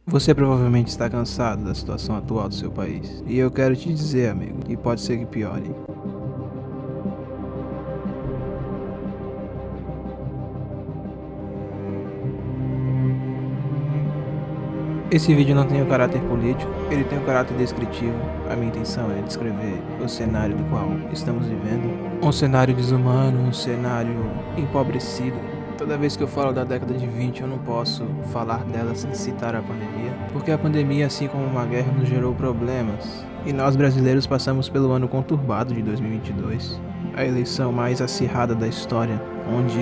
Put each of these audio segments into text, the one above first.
Você provavelmente está cansado da situação atual do seu país. E eu quero te dizer, amigo, que pode ser que piore. Esse vídeo não tem o caráter político, ele tem o caráter descritivo. A minha intenção é descrever o cenário do qual estamos vivendo. Um cenário desumano, um cenário empobrecido. Toda vez que eu falo da década de 20, eu não posso falar dela sem citar a pandemia, porque a pandemia, assim como uma guerra, nos gerou problemas. E nós brasileiros passamos pelo ano conturbado de 2022, a eleição mais acirrada da história, onde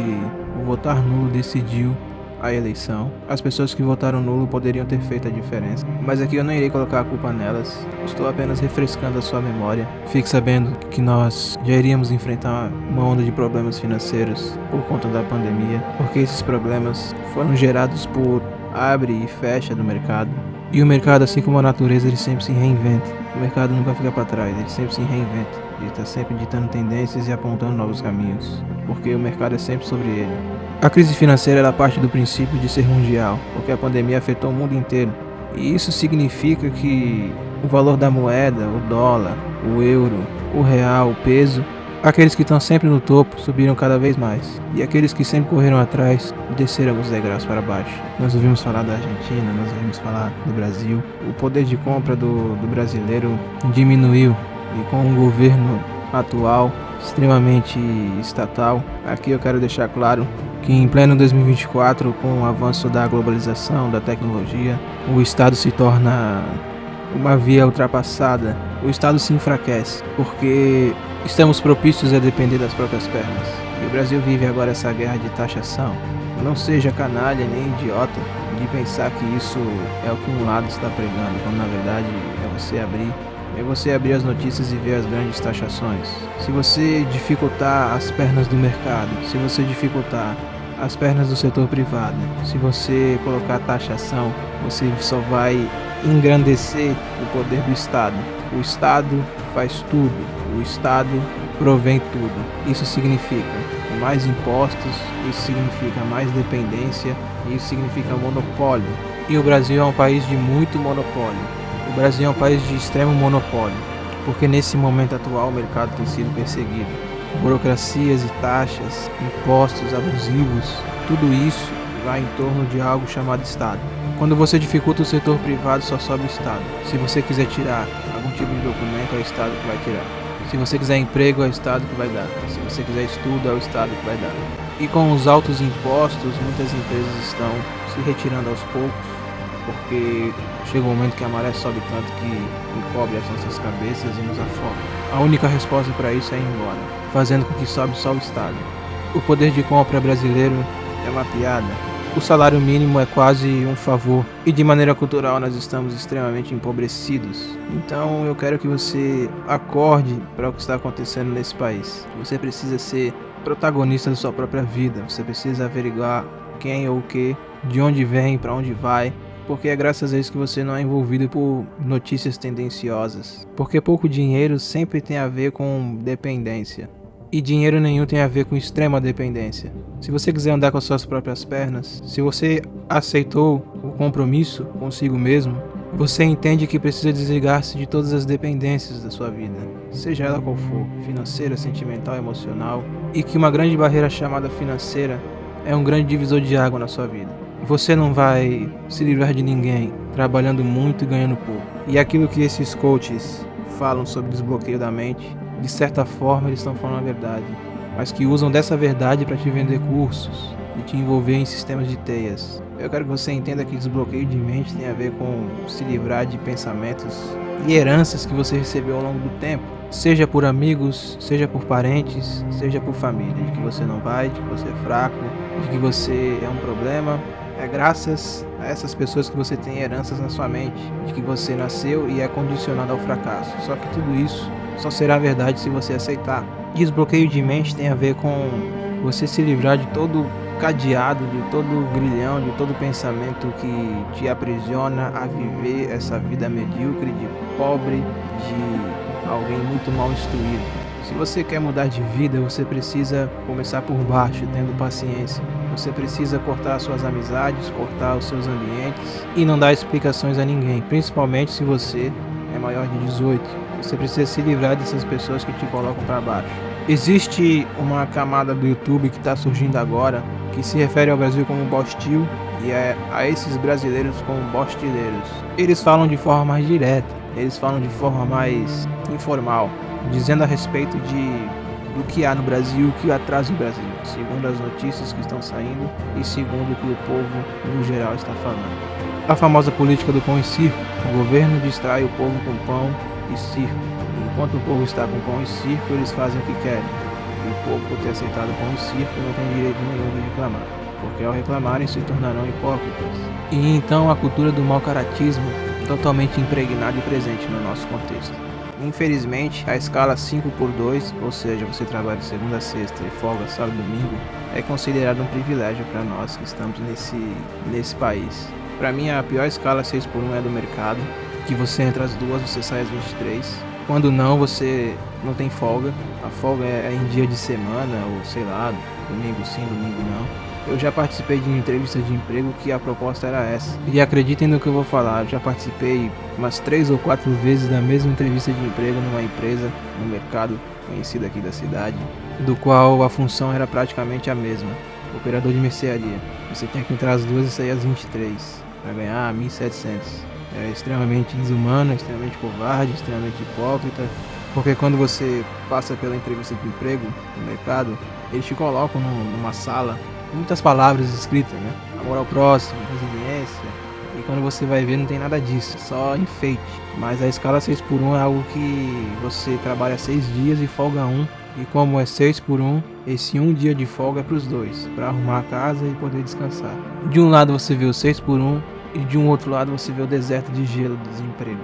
o votar nulo decidiu a eleição. As pessoas que votaram nulo poderiam ter feito a diferença, mas aqui eu não irei colocar a culpa nelas. Estou apenas refrescando a sua memória. Fique sabendo que nós já iríamos enfrentar uma onda de problemas financeiros por conta da pandemia, porque esses problemas foram gerados por abre e fecha do mercado. E o mercado, assim como a natureza, ele sempre se reinventa. O mercado nunca fica para trás, ele sempre se reinventa. Ele está sempre ditando tendências e apontando novos caminhos, porque o mercado é sempre sobre ele. A crise financeira ela parte do princípio de ser mundial, porque a pandemia afetou o mundo inteiro. E isso significa que o valor da moeda, o dólar, o euro, o real, o peso, aqueles que estão sempre no topo subiram cada vez mais. E aqueles que sempre correram atrás desceram os degraus para baixo. Nós ouvimos falar da Argentina, nós ouvimos falar do Brasil. O poder de compra do brasileiro diminuiu. E com o governo atual extremamente estatal, aqui eu quero deixar claro que em pleno 2024, com o avanço da globalização, da tecnologia, o Estado se torna uma via ultrapassada. O Estado se enfraquece, porque estamos propícios a depender das próprias pernas. E o Brasil vive agora essa guerra de taxação. Não seja canalha nem idiota de pensar que isso é o que um lado está pregando, quando na verdade é você abrir as notícias e ver as grandes taxações. Se você dificultar as pernas do mercado, se você dificultar as pernas do setor privado, se você colocar taxação, você só vai engrandecer o poder do Estado. O Estado faz tudo, o Estado provém tudo. Isso significa mais impostos, isso significa mais dependência, isso significa monopólio. E o Brasil é um país de muito monopólio. O Brasil é um país de extremo monopólio, porque nesse momento atual o mercado tem sido perseguido. Burocracias e taxas, impostos abusivos, tudo isso vai em torno de algo chamado Estado. Quando você dificulta o setor privado, só sobe o Estado. Se você quiser tirar algum tipo de documento, é o Estado que vai tirar. Se você quiser emprego, é o Estado que vai dar. Se você quiser estudo, é o Estado que vai dar. E com os altos impostos, muitas empresas estão se retirando aos poucos, porque chega um momento que a maré sobe tanto que encobre as nossas cabeças e nos afoga. A única resposta para isso é ir embora, fazendo com que sobe só o Estado. O poder de compra brasileiro é uma piada. O salário mínimo é quase um favor. E de maneira cultural nós estamos extremamente empobrecidos. Então eu quero que você acorde para o que está acontecendo nesse país. Você precisa ser protagonista da sua própria vida. Você precisa averiguar quem ou o que, de onde vem, para onde vai. Porque é graças a isso que você não é envolvido por notícias tendenciosas. Porque pouco dinheiro sempre tem a ver com dependência. E dinheiro nenhum tem a ver com extrema dependência. Se você quiser andar com as suas próprias pernas, se você aceitou o compromisso consigo mesmo, você entende que precisa desligar-se de todas as dependências da sua vida, seja ela qual for, financeira, sentimental, emocional, e que uma grande barreira chamada financeira é um grande divisor de água na sua vida. Você não vai se livrar de ninguém trabalhando muito e ganhando pouco. E aquilo que esses coaches falam sobre desbloqueio da mente, de certa forma eles estão falando a verdade, mas que usam dessa verdade para te vender cursos e te envolver em sistemas de teias. Eu quero que você entenda que desbloqueio de mente tem a ver com se livrar de pensamentos e heranças que você recebeu ao longo do tempo, seja por amigos, seja por parentes, seja por família, de que você não vai, de que você é fraco, de que você é um problema. É graças a essas pessoas que você tem heranças na sua mente, de que você nasceu e é condicionado ao fracasso. Só que tudo isso só será verdade se você aceitar. Desbloqueio de mente tem a ver com você se livrar de todo cadeado, de todo grilhão, de todo pensamento que te aprisiona a viver essa vida medíocre, de pobre, de alguém muito mal instruído. Se você quer mudar de vida, você precisa começar por baixo, tendo paciência. Você precisa cortar suas amizades, cortar os seus ambientes e não dar explicações a ninguém, principalmente se você é maior de 18. Você precisa se livrar dessas pessoas que te colocam para baixo. Existe uma camada do YouTube que está surgindo agora, que se refere ao Brasil como Bostil e a esses brasileiros como bostileiros. Eles falam de forma mais direta, eles falam de forma mais informal, dizendo a respeito do que há no Brasil, o que atrasa o Brasil, segundo as notícias que estão saindo e segundo o que o povo no geral está falando. A famosa política do pão e circo. O governo distrai o povo com pão e circo. Enquanto o povo está com pão e circo, eles fazem o que querem. E o povo, por ter aceitado pão e circo, não tem direito nenhum de reclamar, porque ao reclamarem se tornarão hipócritas. E então a cultura do mau-caratismo totalmente impregnada e presente no nosso contexto. Infelizmente, a escala 5x2, ou seja, você trabalha de segunda a sexta e folga sábado e domingo, é considerado um privilégio para nós que estamos nesse país. Para mim, a pior escala 6x1 é do mercado, que você entra às 2, você sai às 23. Quando não, você não tem folga. A folga é em dia de semana, ou sei lá, domingo sim, domingo não. Eu já participei de entrevistas de emprego que a proposta era essa. E acreditem no que eu vou falar, eu já participei umas 3 ou 4 vezes da mesma entrevista de emprego numa empresa, no mercado conhecido aqui da cidade, do qual a função era praticamente a mesma. Operador de mercearia. Você tinha que entrar às 2 e sair às 23 para ganhar 1.700. É extremamente desumano, extremamente covarde, extremamente hipócrita. Porque quando você passa pela entrevista de emprego no mercado, eles te colocam numa sala, muitas palavras escritas, né? Amor ao próximo, resiliência. E quando você vai ver, não tem nada disso, só enfeite. Mas a escala 6x1 é algo que você trabalha 6 dias e folga 1. E como é 6x1, esse 1 dia de folga é para os dois, para arrumar a casa e poder descansar. De um lado você vê o 6x1 e de um outro lado você vê o deserto de gelo do desemprego.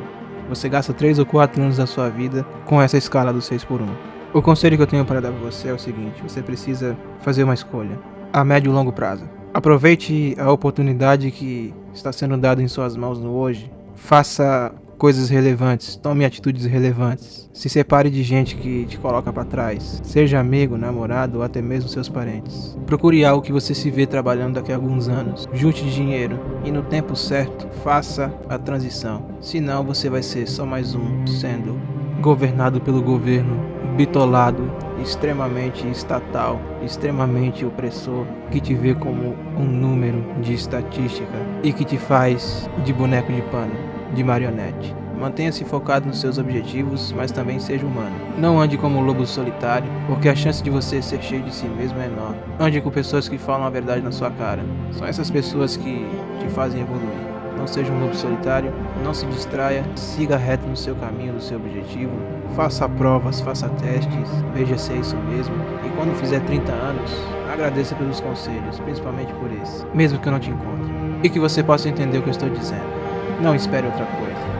Você gasta 3 ou 4 anos da sua vida com essa escala do 6x1. O conselho que eu tenho para dar para você é o seguinte: você precisa fazer uma escolha a médio e longo prazo. Aproveite a oportunidade que está sendo dada em suas mãos no hoje. Faça coisas relevantes, tome atitudes relevantes. Se separe de gente que te coloca para trás, seja amigo, namorado ou até mesmo seus parentes. Procure algo que você se vê trabalhando daqui a alguns anos. Junte dinheiro e no tempo certo, faça a transição. Senão você vai ser só mais um sendo governado pelo governo bitolado, extremamente estatal, extremamente opressor, que te vê como um número de estatística e que te faz de boneco de pano, de marionete. Mantenha-se focado nos seus objetivos, mas também seja humano. Não ande como um lobo solitário, porque a chance de você ser cheio de si mesmo é enorme. Ande com pessoas que falam a verdade na sua cara. São essas pessoas que te fazem evoluir. Não seja um lobo solitário, não se distraia, siga reto no seu caminho, no seu objetivo. Faça provas, faça testes, veja se é isso mesmo. E quando fizer 30 anos, agradeça pelos conselhos, principalmente por esse, mesmo que eu não te encontre. E que você possa entender o que eu estou dizendo. Não espere outra coisa.